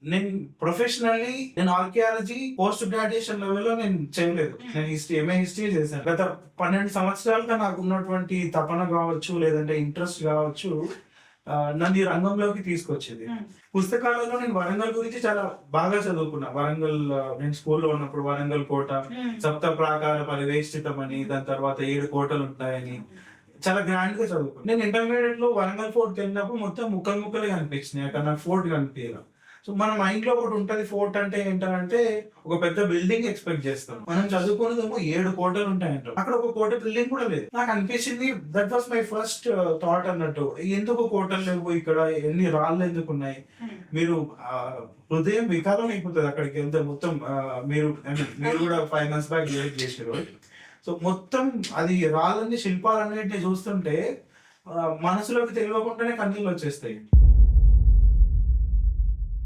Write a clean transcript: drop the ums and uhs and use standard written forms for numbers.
నేను ప్రొఫెషనల్లీ నేను archaeology post graduation లెవెల్లో నేను చేయలేదు. నేను ఎంఏ హిస్టరీ చేశాను. గత 12 సంవత్సరాలుగా నాకు ఉన్నటువంటి తపన కావచ్చు, లేదంటే ఇంట్రెస్ట్ కావచ్చు, నన్ను ఈ రంగంలోకి తీసుకొచ్చేది. పుస్తకాలలో నేను వరంగల్ గురించి చాలా బాగా చదువుకున్నా. వరంగల్ నేను స్కూల్లో ఉన్నప్పుడు వరంగల్ కోట, సప్త ప్రాకార పరివేష్టితం అని, దాని తర్వాత 7 కోటలు ఉంటాయని చాలా గ్రాండ్ గా చదువుకున్నాను. నేను ఇంటర్మీడియట్ లో వరంగల్ ఫోర్ట్ వెళ్ళినప్పుడు మొత్తం ముక్కలు కనిపించినాయి. అక్కడ నాకు ఫోర్ట్ కనిపించాలి. సో మన మైండ్ లో ఒకటి ఉంటది, ఫోర్ట్ అంటే ఏంటంటే ఒక పెద్ద బిల్డింగ్ ఎక్స్పెక్ట్ చేస్తాం. మనం చదువుకునేదేమో 7 కోటలు ఉంటాయంటాం. అక్కడ ఒక కోట బిల్డింగ్ కూడా లేదు. నాకు అనిపించింది, that was my first thought అన్నట్టు, ఎందుకు కోటలు లేవు ఇక్కడ, ఎన్ని రాళ్ళు ఎందుకు ఉన్నాయి. మీరు హృదయం వికారం అయిపోతుంది అక్కడికి వెళ్తే. మొత్తం మీరు కూడా 5 months బ్యాక్ చేసారు. సో మొత్తం అది రాళ్ళని శిల్పాలన్నింటినీ చూస్తుంటే మనసులోకి తెలియకుండానే కన్నీళ్ళు వచ్చేస్తాయి.